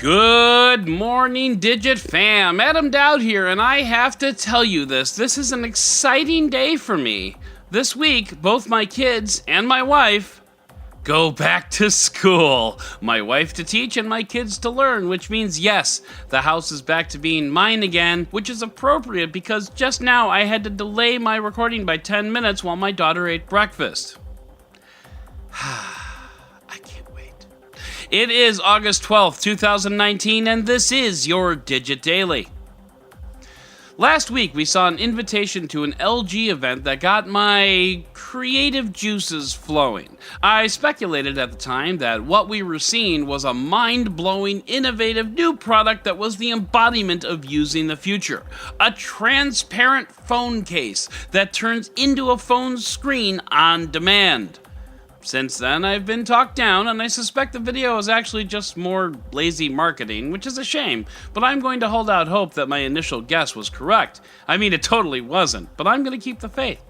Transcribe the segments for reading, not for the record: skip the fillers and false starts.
Good morning, Digit fam. Adam Dowd here, and I have to tell you this. This is an exciting day for me. This week, both my kids and my wife go back to school. My wife to teach and my kids to learn, which means yes, the house is back to being mine again, which is appropriate because just now I had to delay my recording by 10 minutes while my daughter ate breakfast. It is August 12th, 2019, and this is your Digit Daily. Last week, we saw an invitation to an LG event that got my creative juices flowing. I speculated at the time that what we were seeing was a mind-blowing, innovative new product that was the embodiment of using the future. A transparent phone case that turns into a phone screen on demand. Since then, I've been talked down, and I suspect the video is actually just more lazy marketing, which is a shame, but I'm going to hold out hope that my initial guess was correct. I mean, it totally wasn't, but I'm going to keep the faith.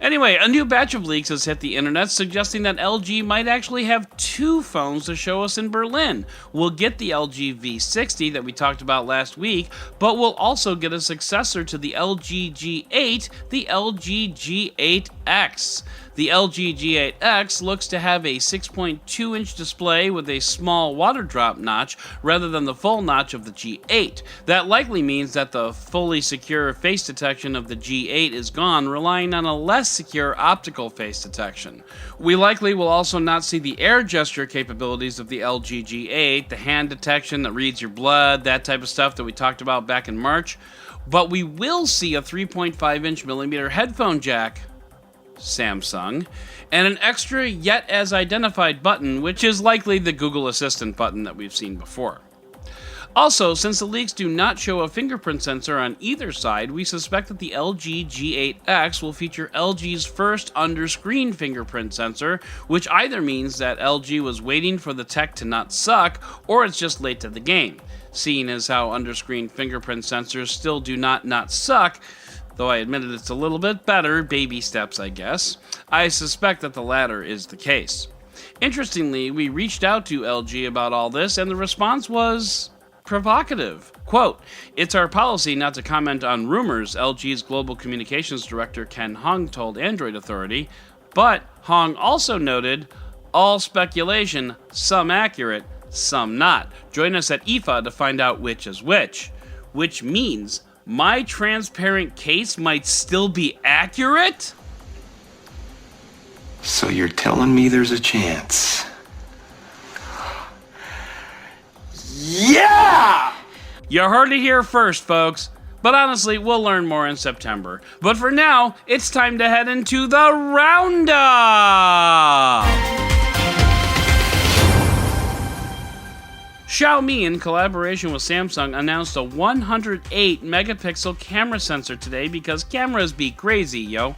Anyway, a new batch of leaks has hit the internet suggesting that LG might actually have two phones to show us in Berlin. We'll get the LG V60 that we talked about last week, but we'll also get a successor to the LG G8, the LG G8x. The LG G8x looks to have a 6.2-inch display with a small water drop notch rather than the full notch of the G8. That likely means that the fully secure face detection of the G8 is gone, relying on a less secure optical face detection. We likely will also not see the air gesture capabilities of the LG G8, the hand detection that reads your blood, that type of stuff that we talked about back in March, but we will see a 3.5-inch millimeter headphone jack, Samsung, and an extra yet as identified button, which is likely the Google Assistant button that we've seen before. Also, since the leaks do not show a fingerprint sensor on either side, we suspect that the LG G8x will feature LG's first under-screen fingerprint sensor, which either means that LG was waiting for the tech to not suck, or it's just late to the game. Seeing as how under-screen fingerprint sensors still do not suck, though I admitted it's a little bit better, baby steps I guess, I suspect that the latter is the case. Interestingly, we reached out to LG about all this and the response was provocative. Quote, "It's our policy not to comment on rumors," LG's global communications director Ken Hong told Android Authority, but Hong also noted, "All speculation, some accurate, some not. Join us at IFA to find out which is which means my transparent case might still be accurate?" So you're telling me there's a chance? Yeah! You heard it here first, folks. But honestly, we'll learn more in September. But for now, it's time to head into the roundup! Xiaomi, in collaboration with Samsung, announced a 108-megapixel camera sensor today because cameras be crazy, yo.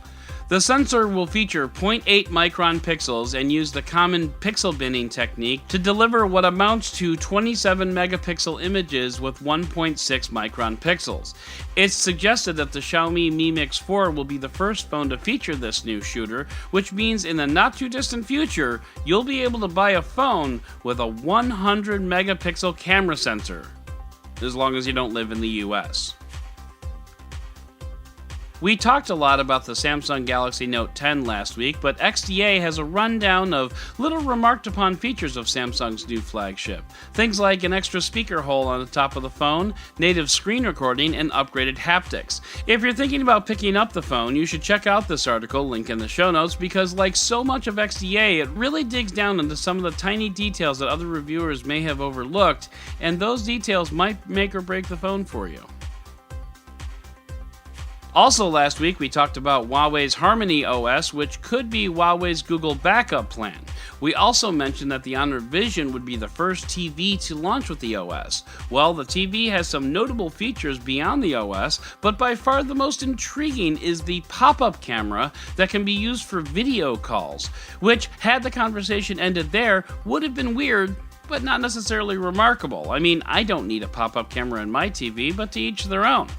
The sensor will feature 0.8 micron pixels and use the common pixel binning technique to deliver what amounts to 27 megapixel images with 1.6 micron pixels. It's suggested that the Xiaomi Mi Mix 4 will be the first phone to feature this new shooter, which means in the not too distant future, you'll be able to buy a phone with a 100 megapixel camera sensor, as long as you don't live in the US. We talked a lot about the Samsung Galaxy Note 10 last week, but XDA has a rundown of little remarked upon features of Samsung's new flagship. Things like an extra speaker hole on the top of the phone, native screen recording, and upgraded haptics. If you're thinking about picking up the phone, you should check out this article, link in the show notes, because like so much of XDA, it really digs down into some of the tiny details that other reviewers may have overlooked, and those details might make or break the phone for you. Also last week, we talked about Huawei's Harmony OS, which could be Huawei's Google backup plan. We also mentioned that the Honor Vision would be the first TV to launch with the OS. Well, the TV has some notable features beyond the OS, but by far the most intriguing is the pop-up camera that can be used for video calls, which, had the conversation ended there, would have been weird, but not necessarily remarkable. I mean, I don't need a pop-up camera in my TV, but to each their own.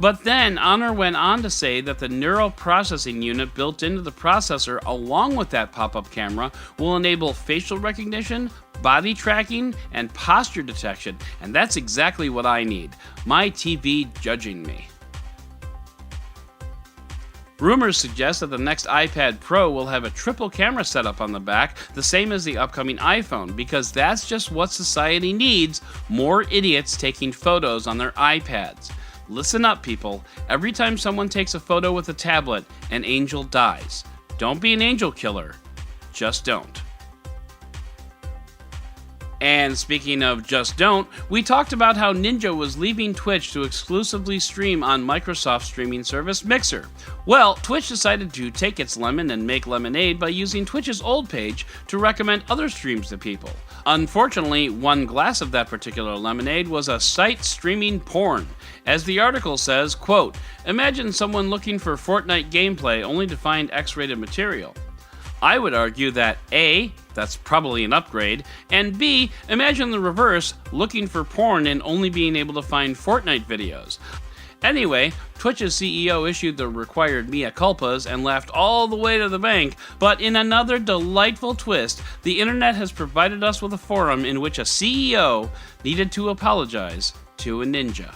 But then Honor went on to say that the neural processing unit built into the processor along with that pop-up camera will enable facial recognition, body tracking, and posture detection, and that's exactly what I need. My TV judging me. Rumors suggest that the next iPad Pro will have a triple camera setup on the back, the same as the upcoming iPhone, because that's just what society needs, more idiots taking photos on their iPads. Listen up, people. Every time someone takes a photo with a tablet, an angel dies. Don't be an angel killer. Just don't. And speaking of just don't, we talked about how Ninja was leaving Twitch to exclusively stream on Microsoft's streaming service Mixer. Well, Twitch decided to take its lemon and make lemonade by using Twitch's old page to recommend other streams to people. Unfortunately, one glass of that particular lemonade was a site streaming porn. As the article says, quote, imagine someone looking for Fortnite gameplay only to find X-rated material. I would argue that A, that's probably an upgrade, and B, imagine the reverse, looking for porn and only being able to find Fortnite videos. Anyway, Twitch's CEO issued the required mea culpas and laughed all the way to the bank, but in another delightful twist, the internet has provided us with a forum in which a CEO needed to apologize to a ninja.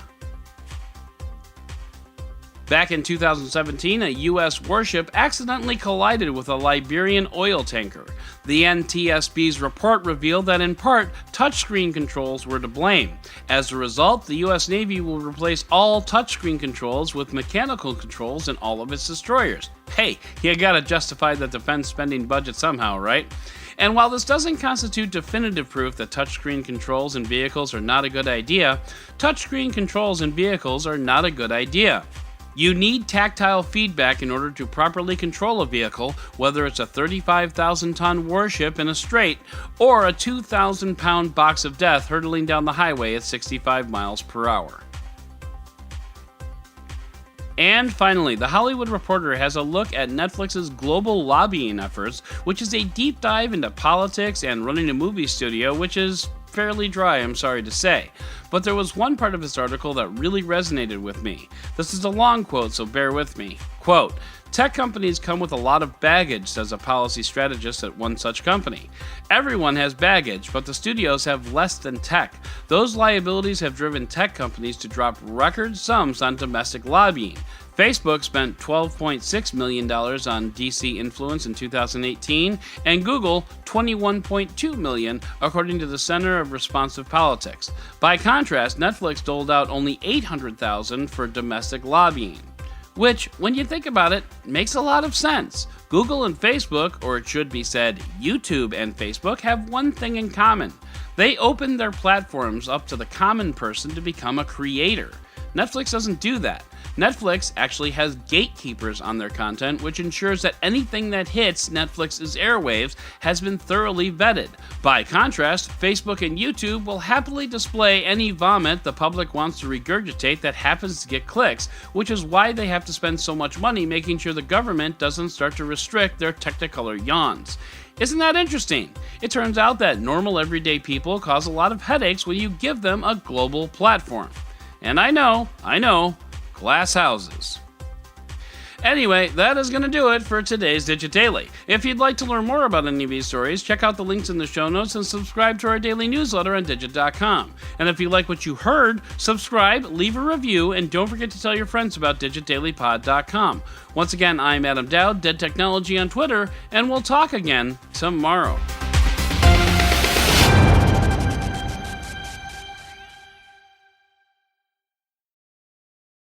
Back in 2017, a U.S. warship accidentally collided with a Liberian oil tanker. The NTSB's report revealed that in part, touchscreen controls were to blame. As a result, the U.S. Navy will replace all touchscreen controls with mechanical controls in all of its destroyers. Hey, you gotta justify the defense spending budget somehow, right? And while this doesn't constitute definitive proof that touchscreen controls in vehicles are not a good idea, touchscreen controls in vehicles are not a good idea. You need tactile feedback in order to properly control a vehicle, whether it's a 35,000-ton warship in a strait or a 2,000-pound box of death hurtling down the highway at 65 miles per hour. And finally, The Hollywood Reporter has a look at Netflix's global lobbying efforts, which is a deep dive into politics and running a movie studio, which is fairly dry, I'm sorry to say. But there was one part of this article that really resonated with me. This is a long quote, so bear with me. Quote, tech companies come with a lot of baggage, says a policy strategist at one such company. Everyone has baggage, but the studios have less than tech. Those liabilities have driven tech companies to drop record sums on domestic lobbying. Facebook spent $12.6 million on DC influence in 2018, and Google $21.2 million, according to the Center of Responsive Politics. By contrast, Netflix doled out only $800,000 for domestic lobbying. Which, when you think about it, makes a lot of sense. Google and Facebook, or it should be said YouTube and Facebook, have one thing in common. They open their platforms up to the common person to become a creator. Netflix doesn't do that. Netflix actually has gatekeepers on their content, which ensures that anything that hits Netflix's airwaves has been thoroughly vetted. By contrast, Facebook and YouTube will happily display any vomit the public wants to regurgitate that happens to get clicks, which is why they have to spend so much money making sure the government doesn't start to restrict their Technicolor yawns. Isn't that interesting? It turns out that normal everyday people cause a lot of headaches when you give them a global platform. And I know, glass houses. Anyway, that is going to do it for today's Digit Daily. If you'd like to learn more about any of these stories, check out the links in the show notes and subscribe to our daily newsletter on Digit.com. And if you like what you heard, subscribe, leave a review, and don't forget to tell your friends about DigitDailyPod.com. Once again, I'm Adam Dowd, Dead Technology on Twitter, and we'll talk again tomorrow.